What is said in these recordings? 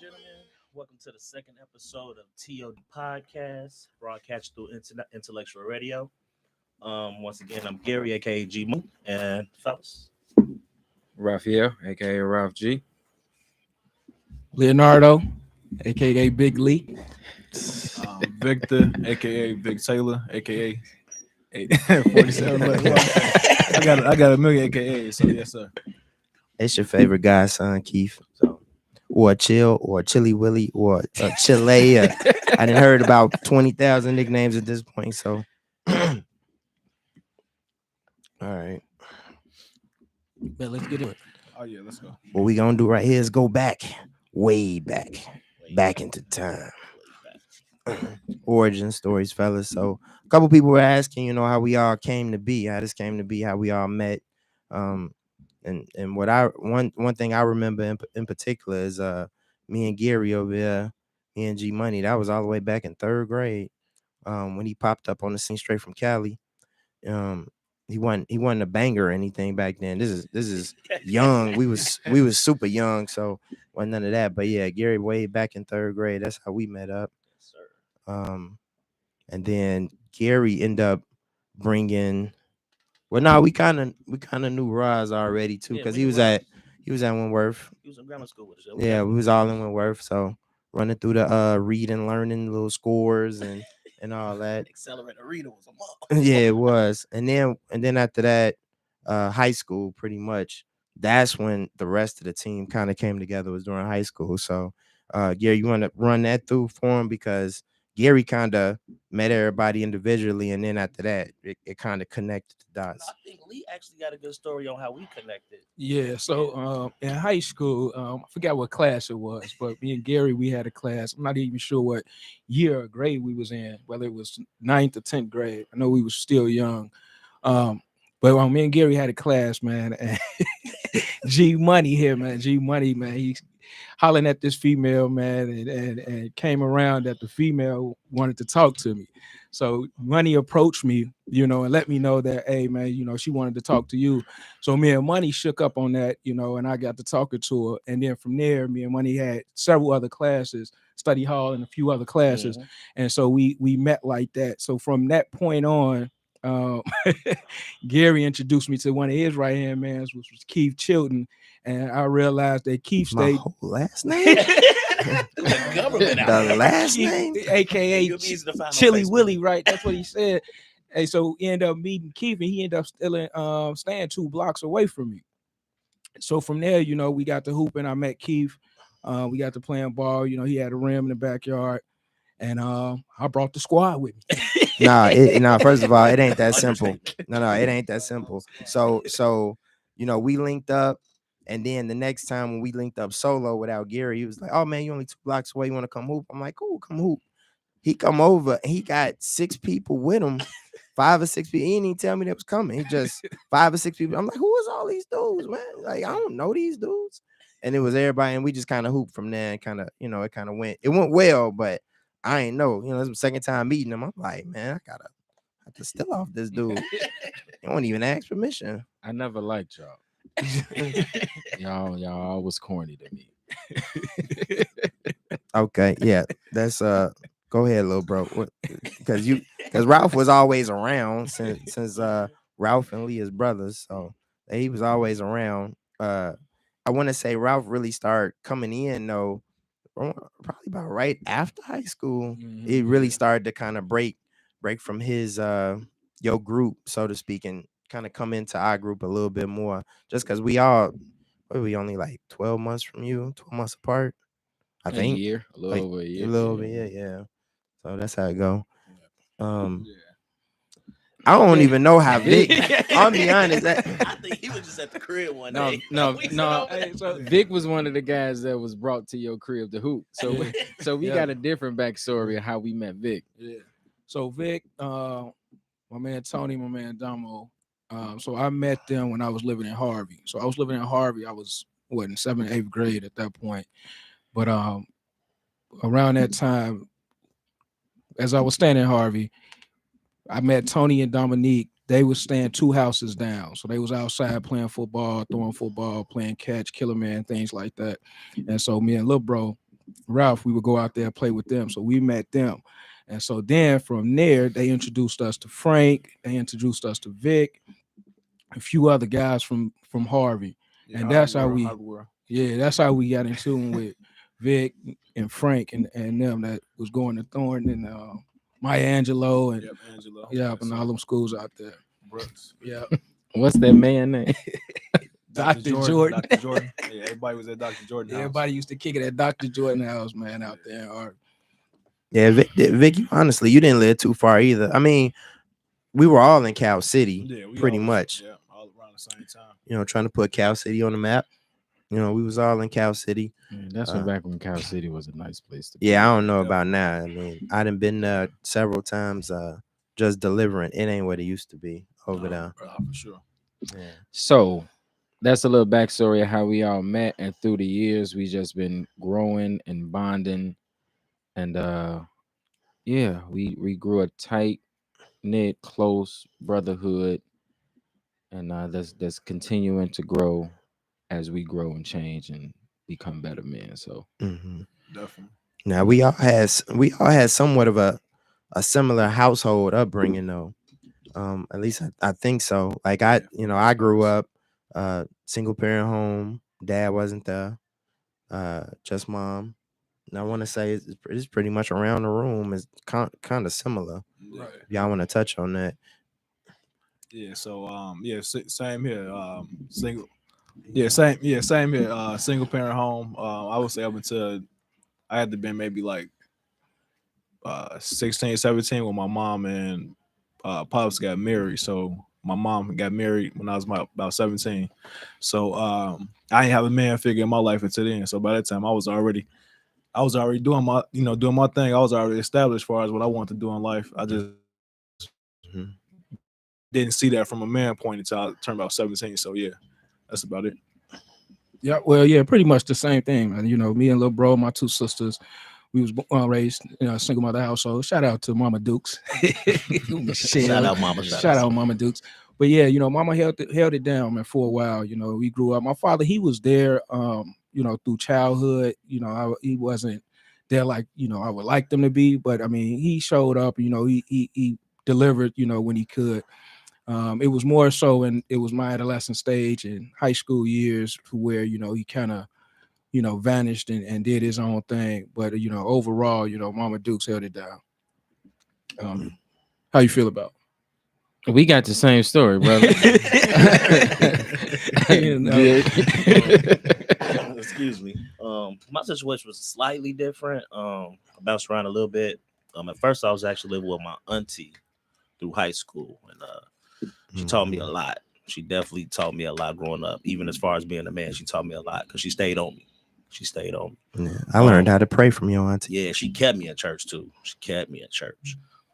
gentlemen. Welcome to the second episode of TOD Podcast, broadcast through Intellectual Radio. Once again, I'm Gary, aka G Moon, and fellas. Raphael, aka Ralph G. Leonardo, aka Big Lee. Victor, aka Vic Taylor, aka 47. I got a million AKAs, so yes, sir. It's your favorite guy, son, Keith. So, or Chill, or Chili Willy, or Chile. I done heard about 20,000 nicknames at this point. So, all right. But let's get it. Oh yeah, let's go. What we gonna do right here is go back, way back into time. Origin stories, fellas. So, a couple people were asking, how we all came to be, how this came to be, how we all met. And what one thing I remember in particular is me and Gary over there, me and G Money. That was all the way back in third grade when he popped up on the scene straight from Cali. He wasn't a banger or anything back then. This is young. We was super young, so wasn't none of that. But yeah, Gary way back in third grade. That's how we met up. Yes, sir. And then Gary ended up bringing. Well, no, we kind of knew Roz already too, because he was at Wentworth. He was in grammar school with us. Yeah, we was all in Wentworth, so running through the read and learning little scores and all that. Accelerator reader was a mom. Yeah, it was. And then after that, high school pretty much. That's when the rest of the team kind of came together, was during high school. So Gary, you want to run that through for him, because Gary kind of met everybody individually, and then after that, it kind of connected the dots. I think Lee actually got a good story on how we connected. Yeah, so in high school, I forgot what class it was, but me and Gary, we had a class. I'm not even sure what year or grade we was in, whether it was 9th or 10th grade. I know we was still young. But me and Gary had a class, man, and G Money here, man. G Money, man, he's hollering at this female, man, and came around that the female wanted to talk to me. So Money approached me, and let me know that, hey, man, she wanted to talk to you. So me and Money shook up on that, and I got to talking to her. And then from there, me and Money had several other classes, study hall and a few other classes. Mm-hmm. And so we met like that. So from that point on, Gary introduced me to one of his right-hand mans, which was Keith Chilton. And I realized that Keith My stayed. whole last name? The last name? AKA Chili Willy, right? That's what he said. Hey, so we ended up meeting Keith, and he ended up still staying 2 blocks away from me. So from there, we got to hooping. I met Keith. We got to playing ball. He had a rim in the backyard. And I brought the squad with me. First of all, it ain't that simple. No, it ain't that simple. So we linked up, and then the next time when we linked up solo without Gary, he was like, "Oh man, you only 2 blocks away. You want to come hoop?" I'm like, "Cool, come hoop." He come over, and he got 6 people with him, 5 or 6 people. He didn't even tell me that was coming. He just 5 or 6 people. I'm like, "Who is all these dudes, man? Like, I don't know these dudes." And it was everybody, and we just kind of hooped from there, and kind of, it went well, but I ain't know, it's the second time meeting him. I'm like, man, I have to steal off this dude. He won't even ask permission. I never liked y'all. y'all was corny to me. Okay, yeah, that's go ahead, little bro. Because Ralph was always around since Ralph and Lee is brothers, so he was always around. I want to say Ralph really started coming in though. Probably about right after high school, it really started to kind of break from his your group, so to speak, and kind of come into our group a little bit more. Just because we only like 12 months from you, 12 months apart. I think a year, a little over a year. A little over a year, yeah. So that's how it go. I don't even know how Vic. I'll be honest. I think he was just at the crib one day. No. Hey, so Vic was one of the guys that was brought to your crib to hoop. So we got a different backstory of how we met Vic. Yeah. So Vic, my man Tony, my man Damo. So I met them when I was living in Harvey. So I was living in Harvey. I was in 7th, 8th grade at that point. But around that time, as I was staying in Harvey, I met Tony and Dominique. They was staying 2 houses down. So they was outside playing football, throwing football, playing catch, killer man, things like that. And so me and Lil Bro Ralph, we would go out there and play with them. So we met them. And so then from there, they introduced us to Frank. They introduced us to Vic, a few other guys from Harvey. Yeah, And that's how Hardware. that's how we got in tune with Vic and Frank and them that was going to Thornton and Maya Angelou and Angelo. and all them schools out there. Brooks. Yeah. What's that man name? Dr. Jordan. Dr. Jordan. Yeah, everybody was at Dr. Jordan house. Everybody used to kick it at Dr. Jordan house, man, out there in Harvey. Yeah, Vic, honestly, you didn't live too far either. I mean, we were all in Cal City, pretty much. Yeah, all around the same time. You know, trying to put Cal City on the map. You know, we was all in Cal City. That's back when Cal City was a nice place to be. Yeah, I don't know about now. I mean, I done been there several times, just delivering. It ain't what it used to be over there. For sure. Yeah. So that's a little backstory of how we all met, and through the years we just been growing and bonding, and we grew a tight knit, close brotherhood, and that's continuing to grow as we grow and change and become better men. So Definitely. Now we all had somewhat of a similar household upbringing though. At least I think so. Like I grew up single parent home. Dad wasn't there. Just mom. And I want to say it's pretty much around the room. It's kind of similar. Right. Y'all want to touch on that? Yeah. So same here. Single. Yeah, same here. Single parent home. I would say up until I had to been maybe like 16, 17 when my mom and pops got married. So my mom got married when I was about 17. So I didn't have a man figure in my life until then. So by that time I was already doing my thing. I was already established as far as what I wanted to do in life. I just didn't see that from a man point until I turned about 17. So yeah, that's about it. Yeah, well, yeah, pretty much the same thing. Man. You know, me and little bro, my two sisters, we was raised in a single mother household. Shout out to Mama Dukes. Shout out Mama. Shout out Mama Dukes. But yeah, you know, Mama held it down, man, for a while. You know, we grew up. My father, he was there, you know, through childhood. You know, he wasn't there like, you know, I would like them to be. But I mean, he showed up. You know, he delivered. You know, when he could. It was more so, and it was my adolescent stage and high school years where, you know, he kind of, you know, vanished and did his own thing. But, you know, overall, you know, Mama Dukes held it down. How you feel about it? We got the same story, brother. You know. Excuse me. My situation was slightly different. I bounced around a little bit. At first, I was actually living with my auntie through high school, and she taught me a lot. She definitely taught me a lot growing up. Even as far as being a man, she taught me a lot because she stayed on me. Yeah, I learned how to pray from your auntie. Yeah, she kept me in church too.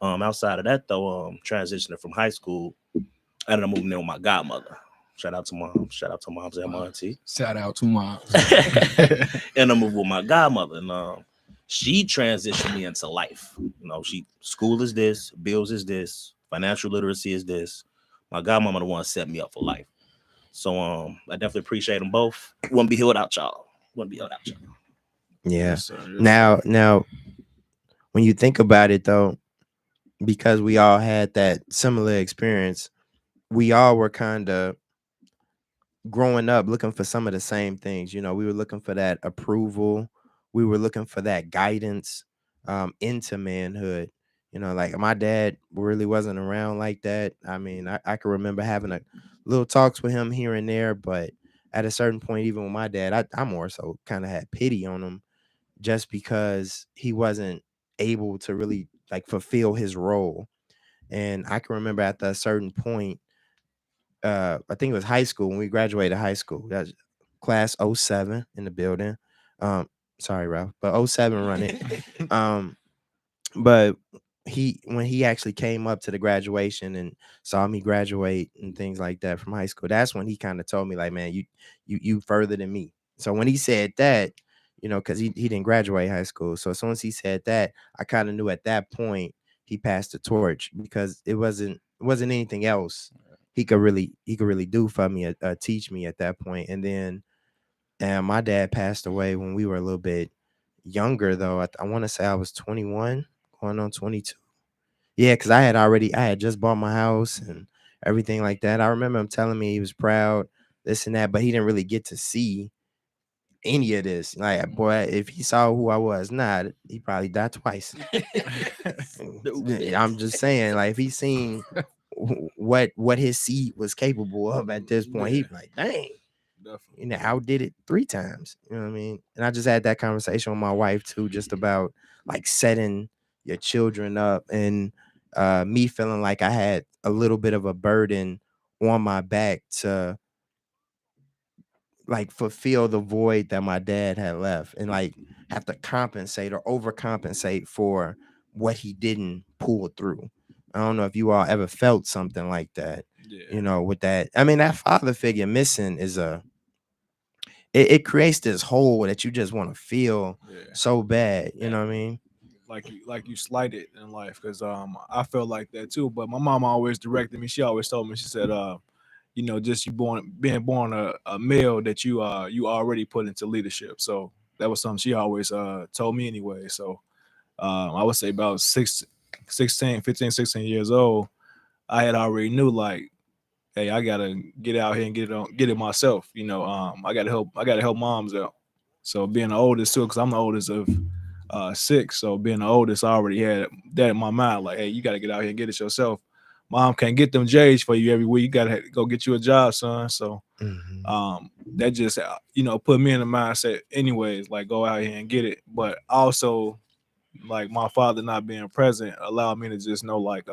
Outside of that though, transitioning from high school, I ended up moving in with my godmother. Shout out to mom. Shout out to moms and my auntie. Shout out to mom. And I moved with my godmother, and she transitioned me into life. You know, school is this, bills is this, financial literacy is this. My godmama the one set me up for life. So I definitely appreciate them both. Wouldn't be here without y'all. Yeah. Now, when you think about it though, because we all had that similar experience, we all were kind of growing up looking for some of the same things. You know, we were looking for that approval. We were looking for that guidance into manhood. You know, like my dad really wasn't around like that. I mean, I can remember having a little talks with him here and there, but at a certain point, even with my dad, I more so kind of had pity on him just because he wasn't able to really like fulfill his role. And I can remember at a certain point, I think it was high school when we graduated high school. That's class 07 in the building. Sorry, Ralph, but 07 running. But when he actually came up to the graduation and saw me graduate and things like that from high school, that's when he kind of told me like, man, you further than me. So when he said that, you know, because he didn't graduate high school. So as soon as he said that, I kind of knew at that point he passed the torch, because it wasn't anything else he could really do for me, teach me at that point. And then my dad passed away when we were a little bit younger though. I want to say I was 21, going on 22. Yeah, because I had just bought my house and everything like that. I remember him telling me he was proud, this and that, but he didn't really get to see any of this. Like, boy, if he saw who I was, he probably died twice. I'm just saying, like, if he seen what his seed was capable of at this point, he'd be like, dang. Definitely. You know, outdid it 3 times. You know what I mean? And I just had that conversation with my wife too, just about like setting your children up, and me feeling like I had a little bit of a burden on my back to like fulfill the void that my dad had left, and like have to compensate or overcompensate for what he didn't pull through. I don't know if you all ever felt something like that. Yeah. You know, with that. I mean, that father figure missing is it creates this hole that you just want to feel so bad. You know what I mean? Like you slighted in life, because I felt like that too. But my mom always directed me. She always told me, she said, you know, just being born a male, that you already put into leadership. So that was something she always told me anyway. So I would say about 15, 16 years old, I had already knew, like, hey, I gotta get out here and get it myself. You know, I gotta help moms out. So being the oldest too, because I'm the oldest of 6. So being the oldest, I already had that in my mind. Like, hey, you gotta get out here and get it yourself. Mom can't get them J's for you every week. You gotta go get you a job, son. So that just put me in the mindset, anyways. Like, go out here and get it. But also, like, my father not being present allowed me to just know, like,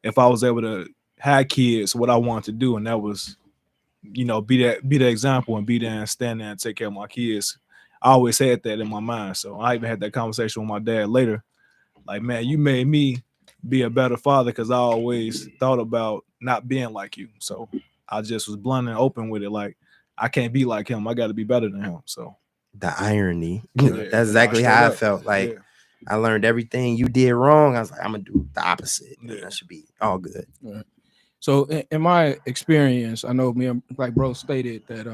if I was able to have kids, what I wanted to do, and that was, be the example and be there and stand there and take care of my kids. I always had that in my mind. So I even had that conversation with my dad later. Like, man, you made me be a better father, because I always thought about not being like you. So I just was blunt and open with it. Like, I can't be like him. I got to be better than him. So the irony. Yeah, That's exactly how I up. felt. Like, Yeah. I learned everything you did wrong. I was like, I'm gonna do the opposite. Yeah. That should be all good. Right. So in my experience, I know me and like bro stated that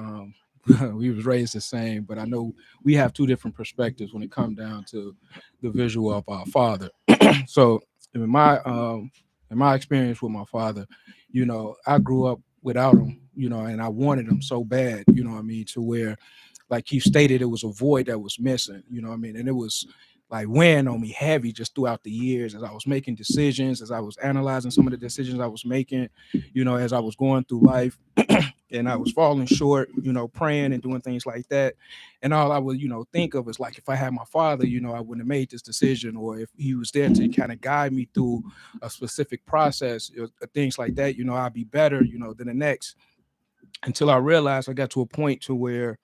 we was raised the same, but I know we have 2 different perspectives when it comes down to the visual of our father. So in my experience with my father, I grew up without him, and I wanted him so bad, what I mean, to where, like he stated, it was a void that was missing, what I mean, and it was like weighing on me heavy just throughout the years as I was making decisions, as I was analyzing some of the decisions I was making, as I was going through life. And I was falling short, praying and doing things like that. And all I would, think of is like, if I had my father, I wouldn't have made this decision, or if he was there to kind of guide me through a specific process, things like that, I'd be better, than the next. Until I realized I got to a point to where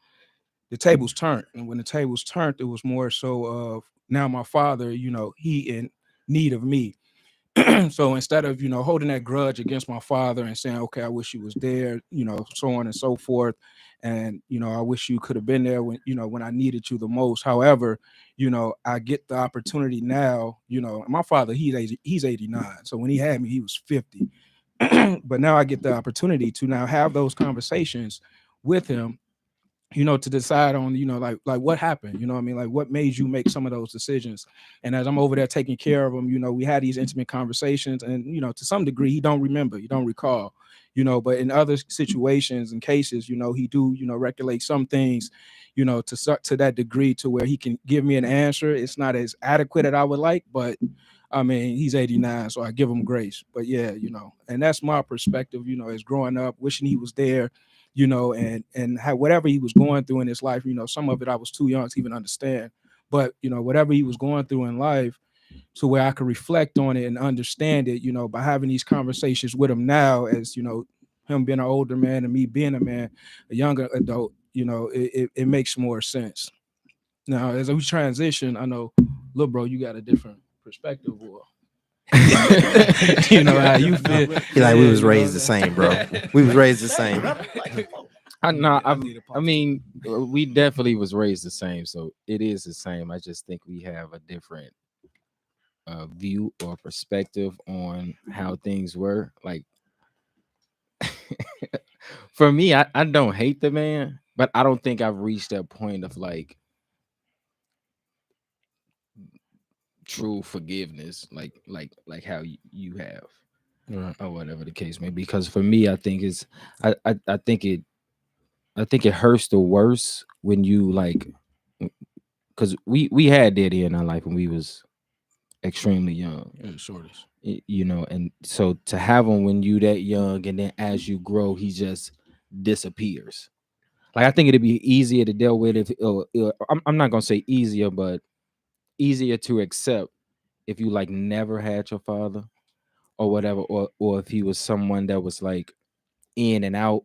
the tables turned. And when the tables turned, it was more so of now my father, he in need of me. So instead of, holding that grudge against my father and saying, okay, I wish you was there, so on and so forth. And, I wish you could have been there when, when I needed you the most. However, I get the opportunity now, my father, he's 89. So when he had me, he was 50. But now I get the opportunity to now have those conversations with him, to decide on, like what happened, what I mean, like what made you make some of those decisions. And as I'm over there taking care of him, we had these intimate conversations, and, to some degree, he don't remember, he don't recall, but in other situations and cases, he do, recollect some things, to that degree to where he can give me an answer. It's not as adequate as I would like, but I mean, he's 89, so I give him grace. But yeah, and that's my perspective, as growing up, wishing he was there, and how whatever he was going through in his life, some of it I was too young to even understand. But, whatever he was going through in life, to where I could reflect on it and understand it, by having these conversations with him now, as, him being an older man and me being a man, a younger adult, it makes more sense. Now, as we transition, I know, little bro, you got a different perspective, or how you feel. Like, we was raised the same, bro. We was raised the same. I mean, we definitely was raised the same, so it is the same. I just think we have a different view or perspective on how things were. Like, for me, I don't hate the man, but I don't think I've reached that point of like true forgiveness, like how you have, Right. or whatever the case may be. Because for me, I think I think it hurts the worst when you like, because we had daddy in our life when we was extremely young, Yeah, shortest. you know, and so to have him when you that young, and then as you grow, he just disappears. Like, I think it'd be easier to deal with if I'm not gonna say easier, but easier to accept if you like never had your father or whatever, or if he was someone that was like in and out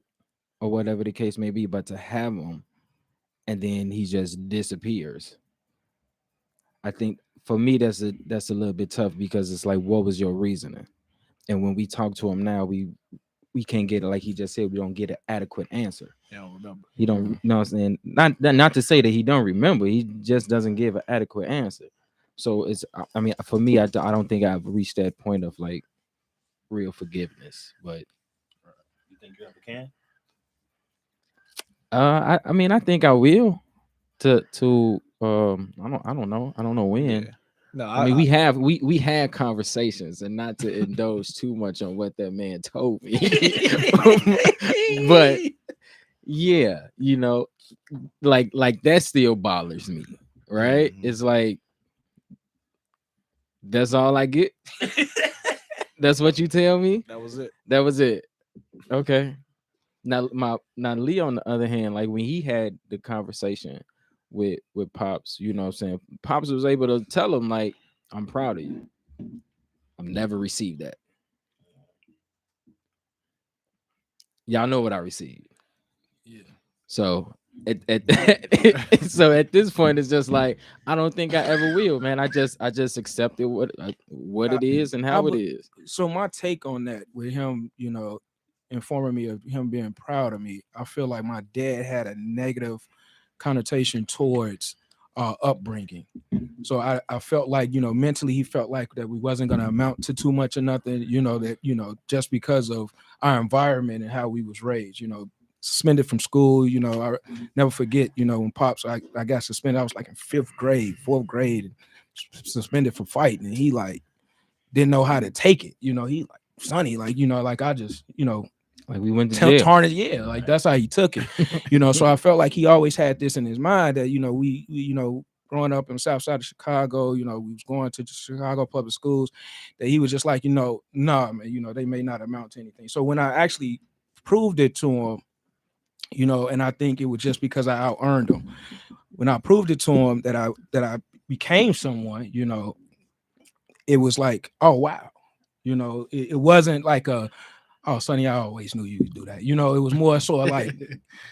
or whatever the case may be. But to have him and then he just disappears, I think for me that's a little bit tough, because it's like, what was your reasoning? And when we talk to him now, we can't get it, like he just said, we don't get an adequate answer. I don't remember. He don't, you know what I'm saying? Not to say that he don't remember, he just doesn't give an adequate answer. So it's, I mean, for me, I don't think I've reached that point of like real forgiveness. But You think you ever can? I mean, I think I will. I don't know when. Yeah. No, I mean, we had conversations, and not to indulge too much on what that man told me, but yeah, you know, like that still bothers me, right? Mhm. It's like, that's all I get. That's what you tell me. that was it. That was it. Okay. Now Lee, on the other hand, like when he had the conversation with Pops, you know what I'm saying? Pops was able to tell him, like, I'm proud of you. I've never received that. Y'all know what I received. Yeah. So so at this point, it's just like, I don't think I ever will, man. I just accepted what it is and how it is. So my take on that with him, you know, informing me of him being proud of me, I feel like my dad had a negative connotation towards upbringing. So I felt like, you know, mentally he felt like that we wasn't going to amount to too much or nothing, you know, that, you know, just because of our environment and how we was raised, you know, suspended from school. You know, I never forget, you know, when Pops, I got suspended, I was like in 4th grade, suspended for fighting, and he like didn't know how to take it. You know, he like, Sonny, like, you know, like I just, you know, like we went to jail. Tarnish, yeah, like that's how he took it. You know, so I felt like he always had this in his mind that, you know, we you know, growing up in the south side of Chicago, you know, we was going to Chicago public schools, that he was just like, you know, nah, man, you know, they may not amount to anything. So when I actually proved it to him, you know, and I think it was just because I out earned him. When I proved it to him that I became someone, you know, it was like, oh wow, you know, it wasn't like a, oh, Sonny, I always knew you could do that. You know, it was more sort of like,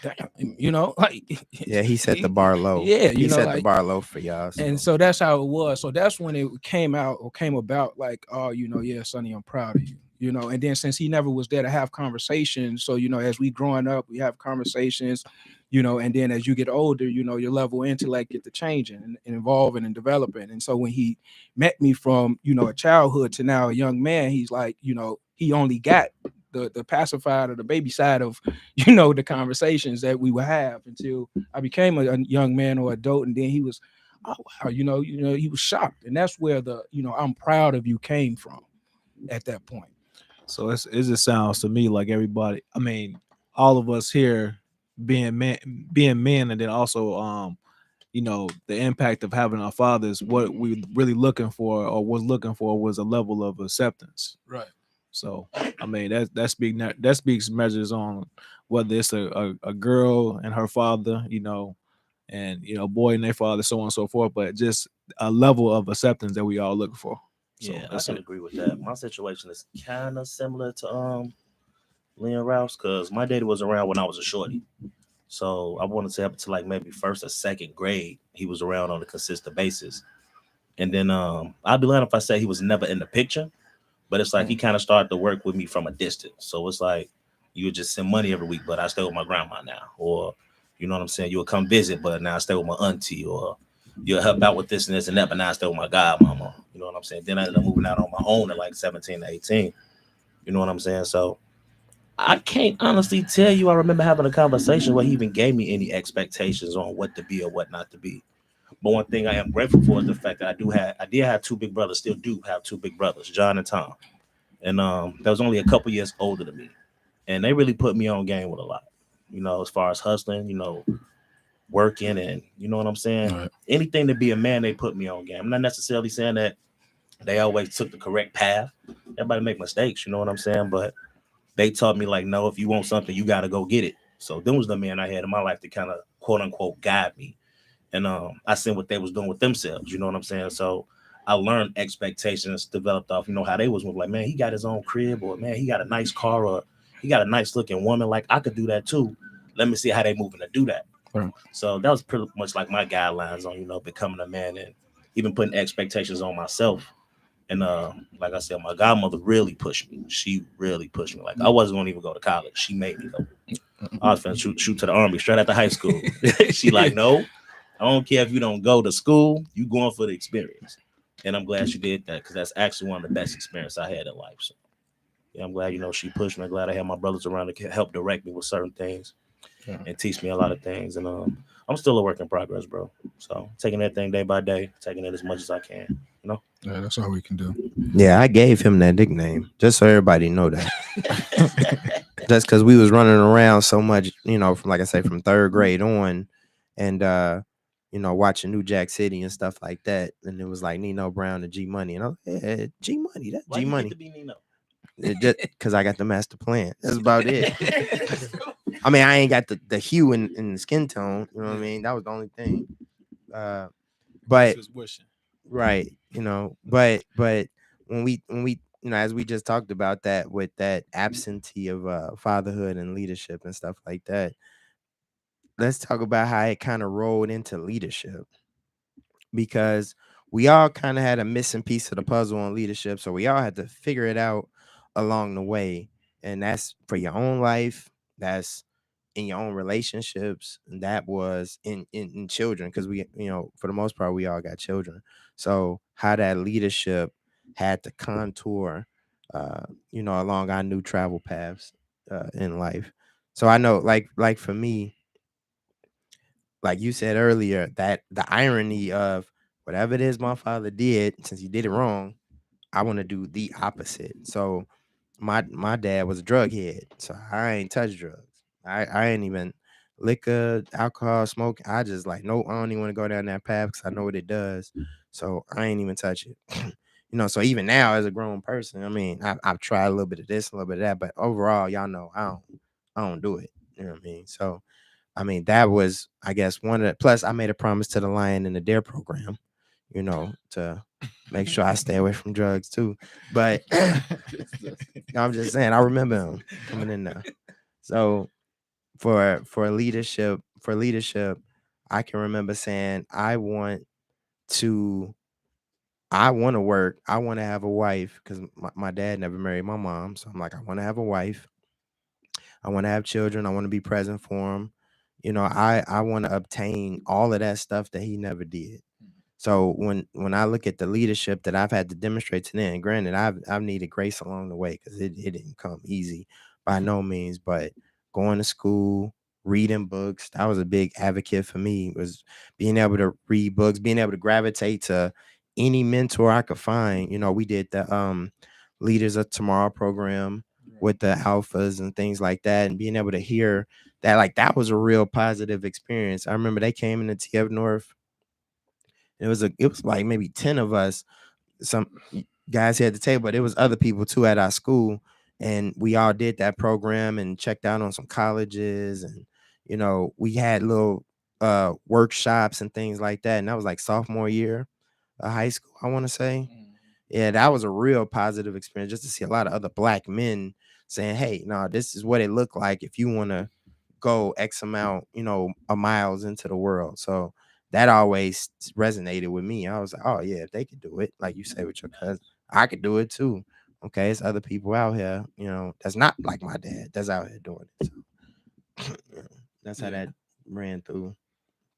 damn, you know, like, Yeah, he set the bar low. Yeah, he you know, set like, the bar low for y'all. and so that's how it was. So that's when it came about, like, oh, you know, yeah, Sonny, I'm proud of you. You know, and then since he never was there to have conversations, so, you know, as we growing up, we have conversations, you know, and then as you get older, you know, your level of intellect get to changing and evolving and developing. And so when he met me from, you know, a childhood to now a young man, he's like, you know, he only got the pacified or the baby side of, you know, the conversations that we would have until I became a young man or adult. And then he was, oh wow, you know, he was shocked. And that's where the, you know, I'm proud of you came from at that point. So it just sounds to me like everybody, I mean, all of us here being men, and then also you know, the impact of having our fathers, what we really looking for or was looking for was a level of acceptance. Right. So I mean that speaks measures on whether it's a girl and her father, you know, and, you know, boy and their father, so on and so forth, but just a level of acceptance that we all look for. So Yeah, I can agree with that. My situation is kind of similar to Leon Rouse, because my daddy was around when I was a shorty. So I want to say up to like maybe 1st or 2nd grade, he was around on a consistent basis. And then I'd be lying if I say he was never in the picture, but it's like he kind of started to work with me from a distance. So it's like you would just send money every week, but I stay with my grandma now. Or, you know what I'm saying? You would come visit, but now I stay with my auntie. Or you'll help out with this and this and that, but now I stay with my godmama. You know what I'm saying? Then I ended up moving out on my own at like 17 to 18. You know what I'm saying? So I can't honestly tell you I remember having a conversation where he even gave me any expectations on what to be or what not to be. But one thing I am grateful for is the fact that I did have two big brothers, still do have two big brothers, John and Tom. And that was only a couple years older than me. And they really put me on game with a lot, as far as hustling, working, and you know what I'm saying? Right. Anything to be a man, they put me on game. I'm not necessarily saying that they always took the correct path. Everybody make mistakes, you know what I'm saying? But they taught me, like, no, if you want something, you got to go get it. So them was the men I had in my life to kind of, quote unquote, guide me. And I seen what they was doing with themselves, you know what I'm saying? So I learned expectations developed off, how they was like, man, he got his own crib, or man, he got a nice car, or he got a nice looking woman. Like, I could do that too. Let me see how they moving to do that. Right. So that was pretty much like my guidelines on, becoming a man, and even putting expectations on myself. And like I said, my godmother really pushed me. She really pushed me. Like, I wasn't going to even go to college. She made me go. I was finna shoot to the Army straight after high school. She like, no, I don't care if you don't go to school. You going for the experience. And I'm glad she did that, because that's actually one of the best experiences I had in life. So yeah, I'm glad, she pushed me. I'm glad I had my brothers around to help direct me with certain things and teach me a lot of things. And I'm still a work in progress, bro. So taking that thing day by day, taking it as much as I can, Yeah, that's all we can do. Yeah, I gave him that nickname just so everybody know that. Just because we was running around so much, from, like I say, from third grade on, and watching New Jack City and stuff like that. And it was like Nino Brown and G Money, and I was like, yeah, G Money, that Why G you Money. get to be Nino? Just because I got the master plan. That's about it. I mean, I ain't got the hue and the skin tone. You know what I mean? That was the only thing. But was wishing. right, but when we as we just talked about that, with that absentee of fatherhood and leadership and stuff like that, let's talk about how it kind of rolled into leadership, because we all kind of had a missing piece of the puzzle on leadership, so we all had to figure it out along the way. And that's for your own life, that's in your own relationships, and that was in children, because we, for the most part, we all got children. So how that leadership had to contour along our new travel paths in life. So I know, like for me, like you said earlier, that the irony of whatever it is my father did, since he did it wrong, I want to do the opposite. So my dad was a drug head, so I ain't touch drugs. I ain't even liquor, alcohol, smoke. I just like, nope, I don't even want to go down that path because I know what it does. So I ain't even touch it. So even now as a grown person, I mean, I've tried a little bit of this, a little bit of that, but overall, y'all know I don't do it. You know what I mean? So I mean, that was, I guess, one of the, plus I made a promise to the Lion and the Dare program, to make sure I stay away from drugs too. But I'm just saying, I remember him coming in there. So for leadership, I can remember saying, I want to work. I want to have a wife, because my dad never married my mom. So I'm like, I want to have a wife. I want to have children. I want to be present for him. I want to obtain all of that stuff that he never did. So when I look at the leadership that I've had to demonstrate to them, and granted, I've needed grace along the way, because it didn't come easy by no means, but going to school, reading books, that was a big advocate for me, was being able to read books, being able to gravitate to any mentor I could find. We did the Leaders of Tomorrow program with the alphas and things like that, and being able to hear that, like, that was a real positive experience. I remember they came into TF North. It was like maybe 10 of us, some guys here at the table, but it was other people too at our school, and we all did that program and checked out on some colleges, and we had little workshops and things like that, and that was like sophomore year of high school, I want to say. Yeah, that was a real positive experience, just to see a lot of other Black men saying, hey, no, this is what it looked like if you want to go X amount, of miles into the world. So that always resonated with me. I was like, oh yeah, if they could do it, like you say with your cousin, I could do it too. Okay, it's other people out here, that's not like my dad, that's out here doing it. So that's how that ran through.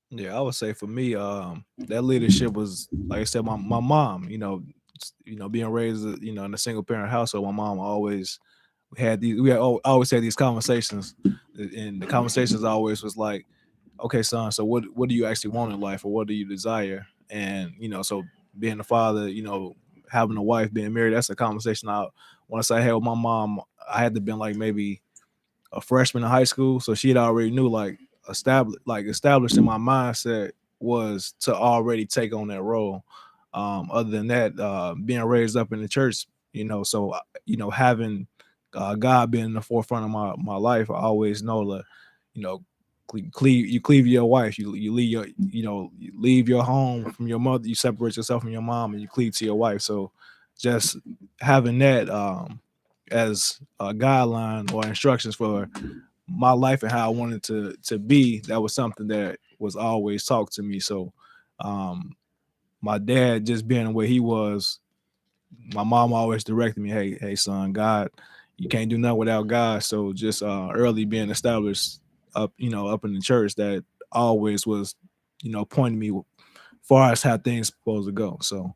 Yeah, I would say for me, that leadership was, like I said, my mom. Being raised, in a single parent household, my mom always always had these conversations, and the conversations always was like, okay, son, so what do you actually want in life, or what do you desire? And so being a father, having a wife, being married, that's a conversation once I had with my mom. I had to been like maybe a freshman in high school, so she had already knew, like established in my mindset was to already take on that role. Other than that, being raised up in the church, so having God being in the forefront of my life, I always know that, cleave your wife, you leave you leave your home from your mother, you separate yourself from your mom, and you cleave to your wife. So just having that as a guideline or instructions for my life and how I wanted to be, that was something that was always taught to me. So my dad just being the way he was, my mom always directed me, hey son, God, you can't do nothing without God. So just early being established up in the church, that always was pointing me far as how things supposed to go. So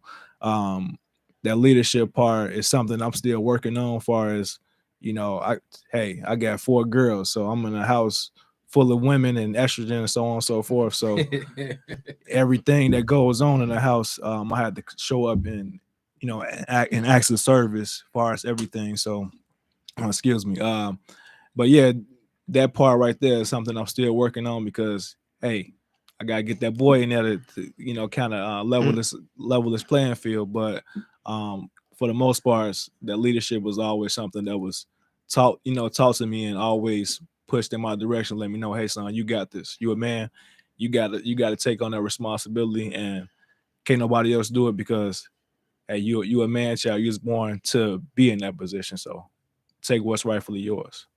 that leadership part is something I'm still working on, far as I got 4 girls, so I'm in a house full of women and estrogen and so on and so forth. So everything that goes on in the house, I had to show up and and acts of service, as far as everything. So excuse me. But yeah, that part right there is something I'm still working on, because hey, I gotta get that boy in there to kind of level this playing field. But for the most part, that leadership was always something that was taught to me, and always pushed in my direction. Let me know, hey son, you got this. You a man. You gotta take on that responsibility, and can't nobody else do it, because hey, you a man child. You was born to be in that position. So take what's rightfully yours.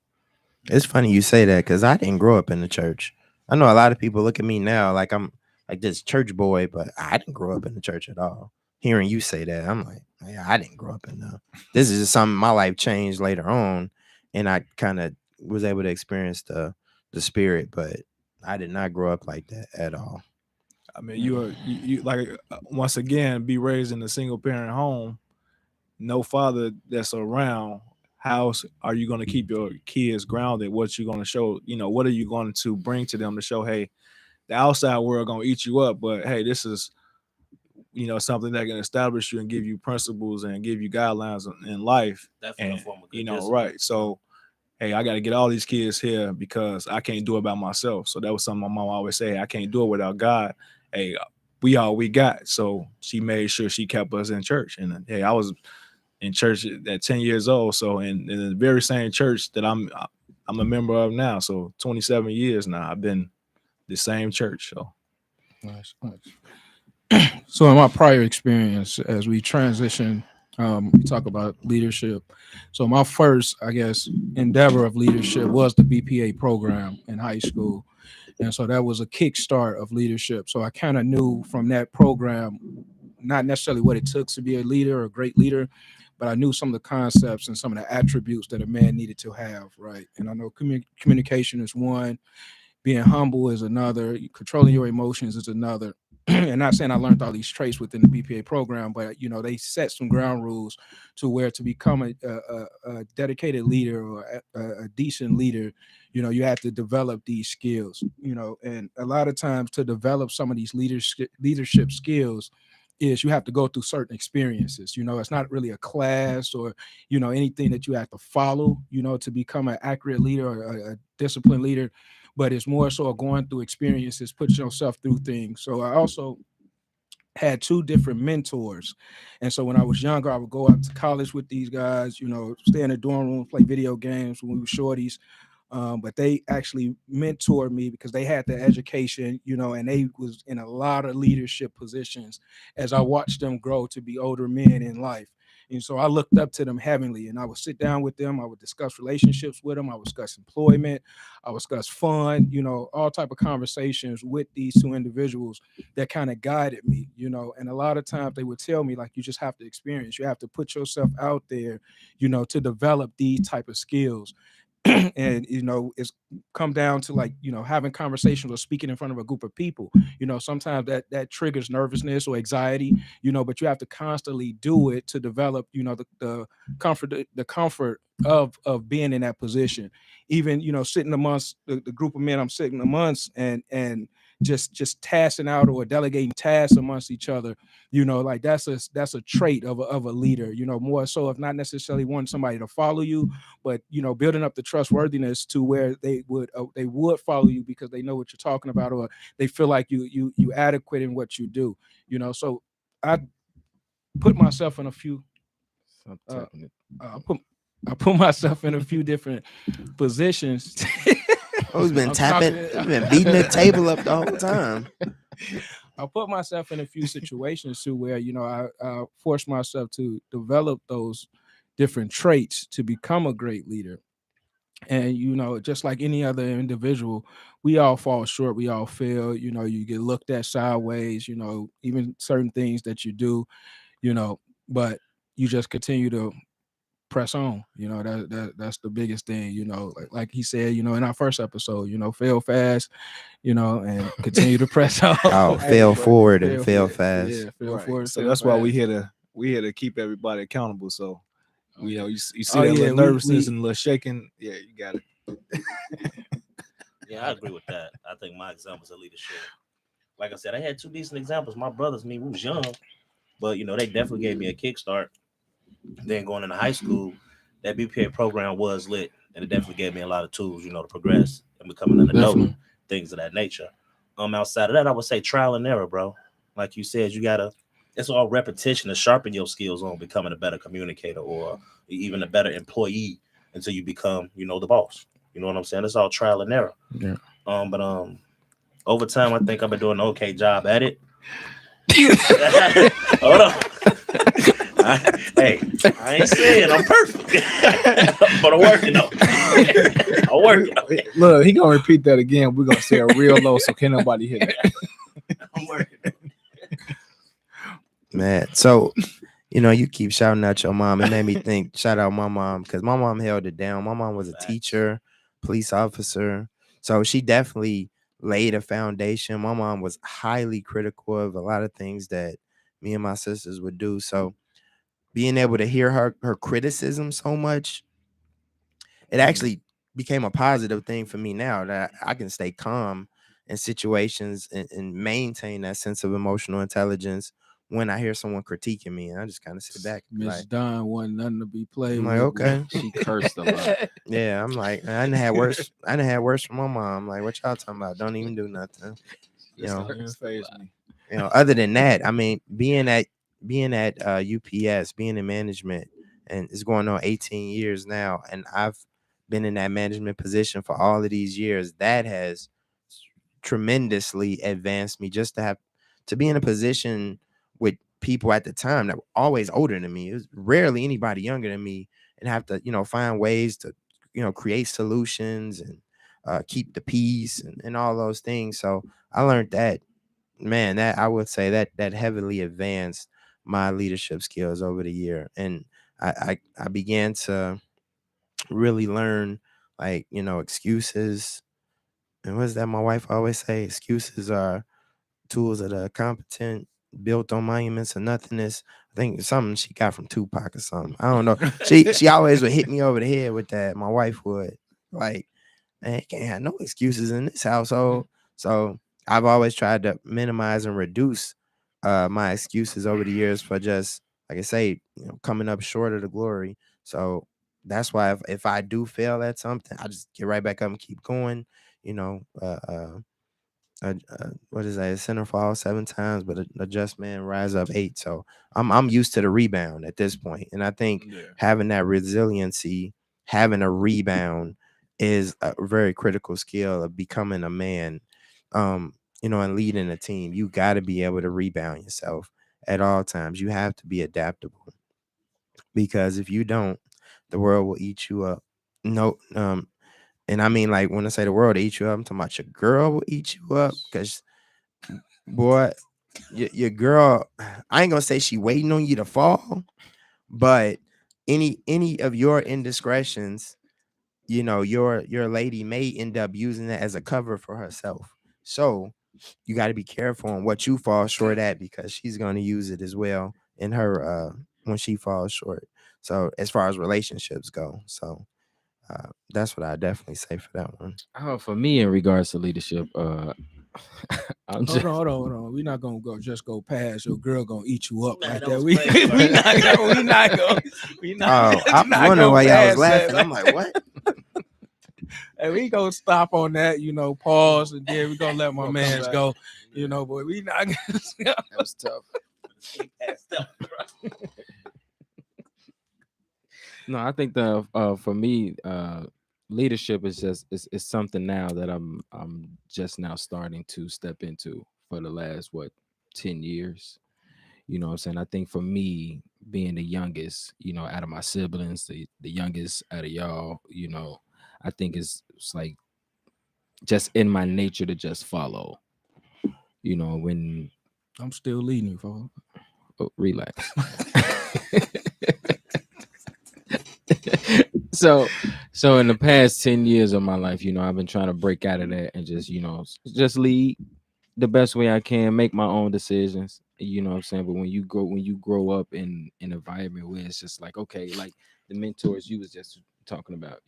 It's funny you say that, because I didn't grow up in the church. I know a lot of people look at me now like I'm like this church boy, but I didn't grow up in the church at all. Hearing you say that, I'm like, yeah, I didn't grow up in the. This is just something my life changed later on, and I kind of was able to experience the spirit, but I did not grow up like that at all. I mean, you like, once again, be raised in a single parent home, no father that's around. How are you going to keep your kids grounded? What you going to show? What are you going to bring to them to show, hey, the outside world going to eat you up, but hey, this is something that can establish you and give you principles and give you guidelines in life. Definitely And a form of good discipline. right. So hey, I got to get all these kids here, because I can't do it by myself. So that was something my mom always say, I can't do it without God. Hey, we all we got. So she made sure she kept us in church. And hey, I was in church at 10 years old. So in the very same church that I'm a member of now. So 27 years now, I've been the same church. So Nice. So in my prior experience, as we transition, we talk about leadership. So my first, I guess, endeavor of leadership was the BPA program in high school. And so that was a kickstart of leadership. So I kind of knew from that program, not necessarily what it took to be a leader or a great leader, but I knew some of the concepts and some of the attributes that a man needed to have, right? And I know communication is one, being humble is another, controlling your emotions is another. And not saying I learned all these traits within the BPA program, but they set some ground rules to where to become a dedicated leader or a decent leader, you have to develop these skills, and a lot of times to develop some of these leadership skills is you have to go through certain experiences. It's not really a class or anything that you have to follow, to become an accurate leader or a disciplined leader, but it's more so going through experiences, put yourself through things. So I also had 2 different mentors. And so when I was younger, I would go out to college with these guys, stay in the dorm room, play video games when we were shorties. But they actually mentored me because they had the education, and they was in a lot of leadership positions as I watched them grow to be older men in life. And so I looked up to them heavily, and I would sit down with them. I would discuss relationships with them. I would discuss employment. I would discuss fun, all type of conversations with these 2 individuals that kind of guided me, and a lot of times they would tell me, like, you just have to experience, you have to put yourself out there, to develop these type of skills. and it's come down to like having conversations or speaking in front of a group of people. Sometimes that triggers nervousness or anxiety, but you have to constantly do it to develop the comfort of being in that position. Even sitting amongst the group of men I'm sitting amongst, and just tasking out or delegating tasks amongst each other, like that's a trait of a leader, more so, if not necessarily wanting somebody to follow you, but building up the trustworthiness to where they would follow you because they know what you're talking about, or they feel like you adequate in what you do. So I put myself in a few I put myself in a few different positions. Who's been tapping? Been beating the table up the whole time. I put myself in a few situations too where I forced myself to develop those different traits to become a great leader. And just like any other individual, we all fall short, we all fail. You get looked at sideways, even certain things that you do, but you just continue to press on. That's the biggest thing. Like he said, in our first episode, fail fast, and continue to press on. Oh, fail forward and fail fast. Yeah, fail Right. forward. So fail that's why fast. we here to keep everybody accountable. So you see Oh, that yeah, little nervousness and a little shaking. Yeah, you got it. Yeah, I agree with that. I think my examples of leadership, like I said, I had two decent examples. My brothers, we was young, but they definitely gave me a kickstart. Then going into high school, that BPA program was lit, and it definitely gave me a lot of tools, to progress and becoming an adult, Definitely. things of that nature. Outside of that, I would say trial and error, bro. Like you said, it's all repetition to sharpen your skills on becoming a better communicator or even a better employee until you become, the boss. You know what I'm saying? It's all trial and error. Yeah. But over time, I think I've been doing an okay job at it. Hold on. I ain't saying I'm perfect, but I'm working though. I'm working. Look, he gonna repeat that again. We're gonna say it real low so can't nobody hear it. I'm working. Man, so you keep shouting out your mom. It made me think, shout out my mom, because my mom held it down. My mom was a teacher, police officer. So she definitely laid a foundation. My mom was highly critical of a lot of things that me and my sisters would do. So being able to hear her criticism so much, it actually became a positive thing for me now that I can stay calm in situations and maintain that sense of emotional intelligence when I hear someone critiquing me. And I just kind of sit back. Miss Like, Don wasn't nothing to be played I'm with. like, okay. She cursed a lot. Yeah, I'm like, I didn't have worse from my mom. Like, what y'all talking about? Don't even do nothing. Other than that, I mean, being at UPS, being in management, and it's going on 18 years now, and I've been in that management position for all of these years. That has tremendously advanced me, just to be in a position with people at the time that were always older than me. It was rarely anybody younger than me, and have to find ways to create solutions and keep the peace and all those things. So I learned that, man, that I would say that heavily advanced my leadership skills over the year. And I began to really learn, like, excuses. And what's that my wife always say? Excuses are tools of the competent, built on monuments of nothingness. I think it's something she got from Tupac or something. I don't know. She always would hit me over the head with that. My wife would, like, man, you can't have no excuses in this household. So I've always tried to minimize and reduce my excuses over the years for just, like I say, coming up short of the glory. So that's why if I do fail at something, I just get right back up and keep going. What is that? A sinner fall 7 times, but a just man rise up 8. So I'm used to the rebound at this point, and I think having that resiliency, having a rebound, is a very critical skill of becoming a man. And leading a team. You got to be able to rebound yourself at all times. You have to be adaptable, because if you don't, the world will eat you up. No, and I mean, like, when I say the world eat you up, I'm talking about your girl will eat you up, because, boy, your girl, I ain't gonna say she waiting on you to fall, but any of your indiscretions your lady may end up using it as a cover for herself. So you got to be careful on what you fall short at, because she's going to use it as well in her when she falls short. So as far as relationships go, so that's what I definitely say for that one. For me, in regards to leadership, I'm just Hold on. We're not gonna go past your girl gonna eat you up Man, like that that. was We crazy, we right? not gonna. I was wondering why y'all was laughing. I'm like, what? Hey, we gonna stop on that, pause, and then we gonna let my We'll come mans back. go, but we not gonna. that was tough. No, I think for me, leadership is just it's something now that I'm just now starting to step into for the last 10 years. You know what I'm saying? I think for me, being the youngest, out of my siblings, the youngest out of y'all, I think it's like just in my nature to just follow. When I'm still leading you, folks. relax. So in the past 10 years of my life, I've been trying to break out of that and just lead the best way I can, make my own decisions. You know what I'm saying? But when you grow up in an environment where it's just like, okay, like the mentors you was just talking about,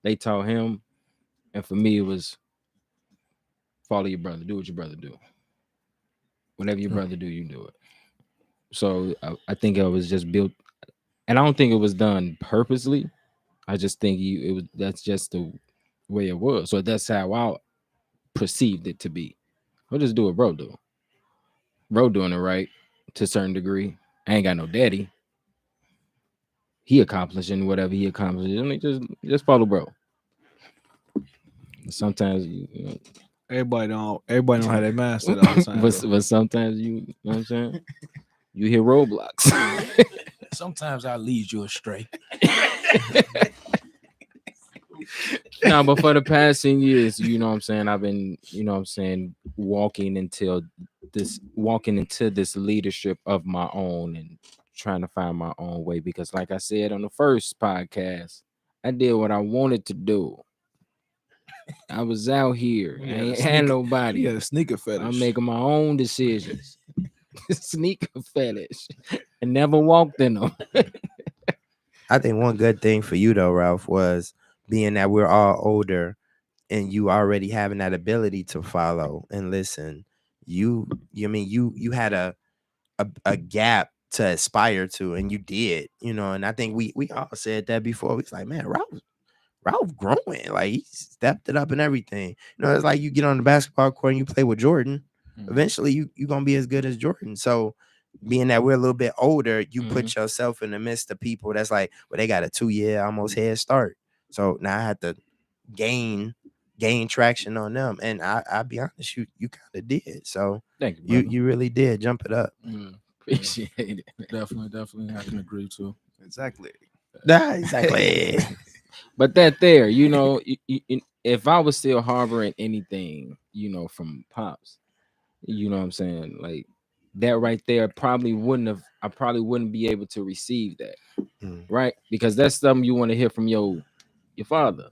they taught him, and for me it was follow your brother, do what your brother do. Whatever your brother do, you do it. So I think it was just built, and I don't think it was done purposely. I just think that's just the way it was. So that's how I perceived it to be. I'll just do what bro do. Bro doing it right to a certain degree. I ain't got no daddy. He accomplishing whatever he accomplishes. I mean, just follow bro. Sometimes Everybody don't have that mindset all the time. but sometimes you know what I'm saying? You hit roadblocks. Sometimes I lead you astray. No, but for the past 10 years, what I'm saying, I've been, walking into this leadership of my own and trying to find my own way. Because like I said on the first podcast, I did what I wanted to do. I was out here. I ain't had nobody. Yeah, sneaker fetish. I'm making my own decisions. Sneaker fetish. And never walked in them. I think one good thing for you though, Ralph, was being that we're all older and you already having that ability to follow and listen. You had a gap to aspire to, and you did, and I think we all said that before. It's like, man, Ralph growing, like he stepped it up and everything. It's like you get on the basketball court and you play with Jordan. Eventually you gonna be as good as Jordan. So being that we're a little bit older, you put yourself in the midst of people that's like, well, they got a 2-year almost head start. So now I have to gain traction on them. And I'll be honest, you kind of did. So thank you, you really did jump it up. Appreciate it. Definitely, I can agree too. Exactly. Exactly. But that there, if I was still harboring anything, from Pops, you know what I'm saying? Like that right there probably wouldn't be able to receive that. Right? Because that's something you want to hear from your father,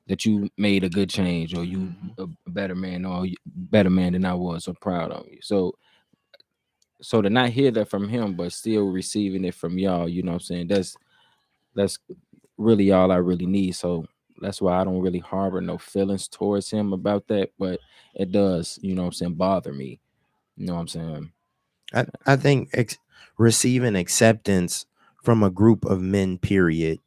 that you made a good change, or you a better man, or better man than I was, so proud of you. So to not hear that from him, but still receiving it from y'all, you know what I'm saying? That's really all I really need. So that's why I don't really harbor no feelings towards him about that, but it does, bother me. You know what I'm saying? I think receiving acceptance from a group of men, period,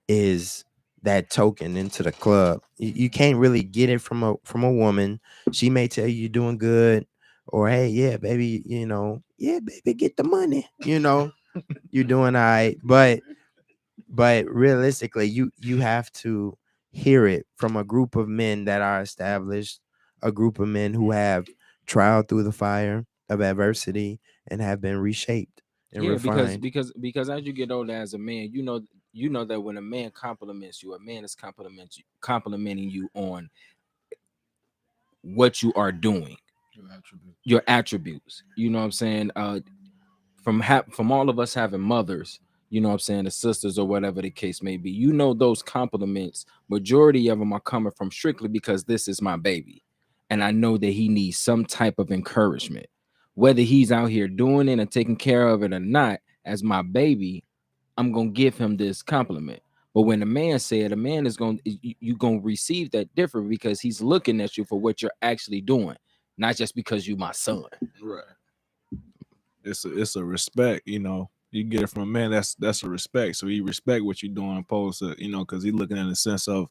is that token into the club. You can't really get it from a woman. She may tell you you're doing good, or hey, yeah, baby, yeah, baby, get the money. You're doing all right, but realistically, you have to hear it from a group of men that are established, a group of men who have tried through the fire of adversity and have been reshaped and refined. because as you get older as a man, you know that when a man compliments you, a man is complimenting you on what you are doing, your attributes. You know what I'm saying? From all of us having mothers, you know what I'm saying, the sisters or whatever the case may be. You know, those compliments, majority of them are coming from strictly because this is my baby. And I know that he needs some type of encouragement. Whether he's out here doing it and taking care of it or not, as my baby, I'm going to give him this compliment. But when a man said, a man is going to, you going to receive that different because he's looking at you for what you're actually doing, not just because you my son. Right. It's a respect, you know. You get it from a man, that's a respect. So he respect what you're doing, opposed to, you know, because he's looking in the sense of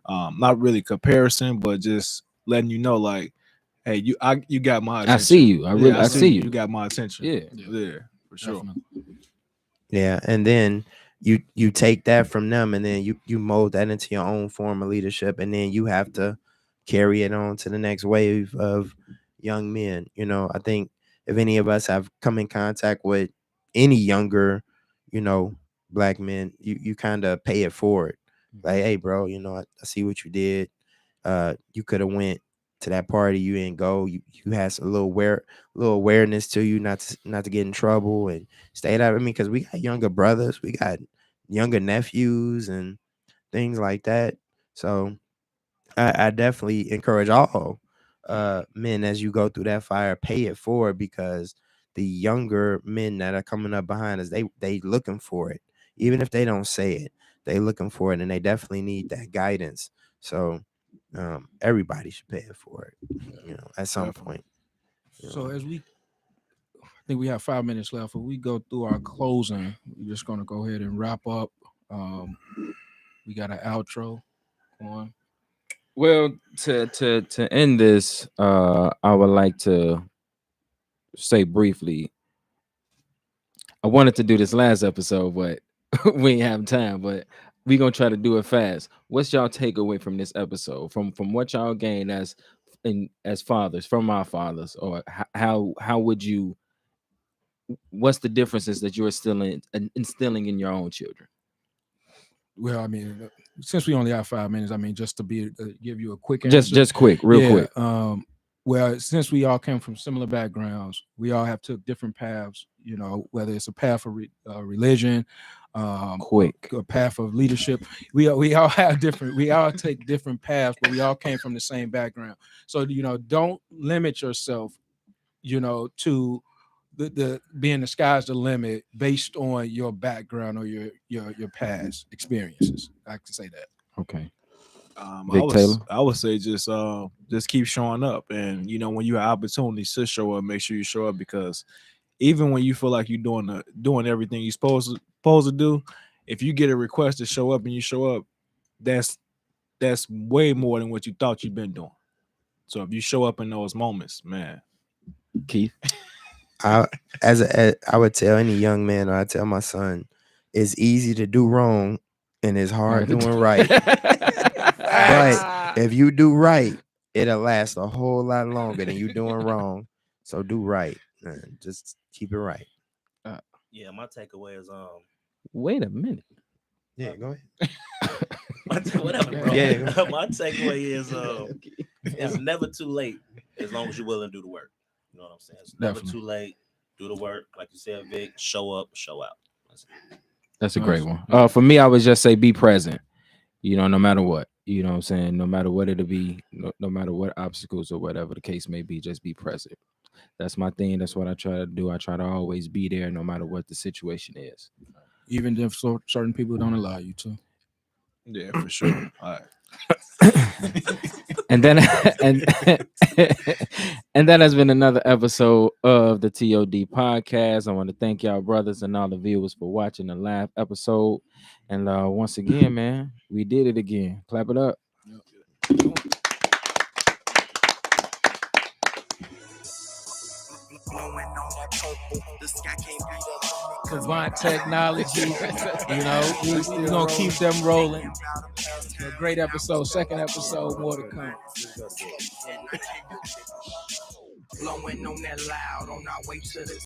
not really comparison, but just letting you know, like, hey, you got my attention. I see you. I see you. You got my attention. Yeah, for sure. Definitely. Yeah, and then you take that from them, and then you mold that into your own form of leadership, and then you have to carry it on to the next wave of young men. You know, I think if any of us have come in contact with any younger, you know, black men, you kind of pay it forward. Like, hey, bro, you know, I see what you did. You could have went to that party, you didn't go. You had a little awareness to you, not to get in trouble and stay out. I mean, because we got younger brothers, we got younger nephews and things like that. So I definitely encourage all men, as you go through that fire, pay it forward, because the younger men that are coming up behind us, they looking for it. Even if they don't say it, they looking for it, and they definitely need that guidance. So everybody should pay it for it, you know, at some point. So as I think we have 5 minutes left. If we go through our closing, we're just going to go ahead and wrap up. We got an outro on. Well, to end this, I would like to say briefly, I wanted to do this last episode, but we ain't have time, but we're gonna try to do it fast. What's y'all takeaway from this episode? From what y'all gained as fathers, from our fathers, or how would you, what's the differences that you're instilling in your own children? Well, I mean, since we only have 5 minutes, I mean, just to give you a quick answer. Just quick, real quick. Well, since we all came from similar backgrounds, we all have took different paths, you know, whether it's a path of religion, a path of leadership. We all have different, we all take different paths, but we all came from the same background. So, you know, don't limit yourself, you know, to the being the sky's the limit based on your background or your past experiences. I can say that. Okay. I would say just keep showing up, and you know, when you have opportunities to show up, make sure you show up, because even when you feel like you're doing everything you're supposed to do, if you get a request to show up and you show up, that's way more than what you thought you've been doing. So if you show up in those moments, man. Keith, I would tell any young man, or I tell my son, it's easy to do wrong and it's hard doing right. But if you do right, it'll last a whole lot longer than you doing wrong. So do right, man. Just keep it right. Yeah, my takeaway is wait a minute. Yeah, go ahead. Whatever, bro. Yeah. My takeaway is it's never too late as long as you're willing to do the work. You know what I'm saying? It's never too late. Do the work, like you said, Vic. Show up, show out. That's a great one. For me, I would just say be present. You know, no matter what. You know what I'm saying? No matter what it'll be, no matter what obstacles or whatever the case may be, just be present. That's my thing. That's what I try to do. I try to always be there no matter what the situation is. Even if certain people don't allow you to. Yeah, for sure. All right. and that has been another episode of the TOD Podcast. I want to thank y'all brothers and all the viewers for watching the live episode. And once again, man, we did it again. Clap it up. Savant technology, you know, we're gonna keep them rolling. A great episode, second episode, more to come. Blowing on that loud on our way to the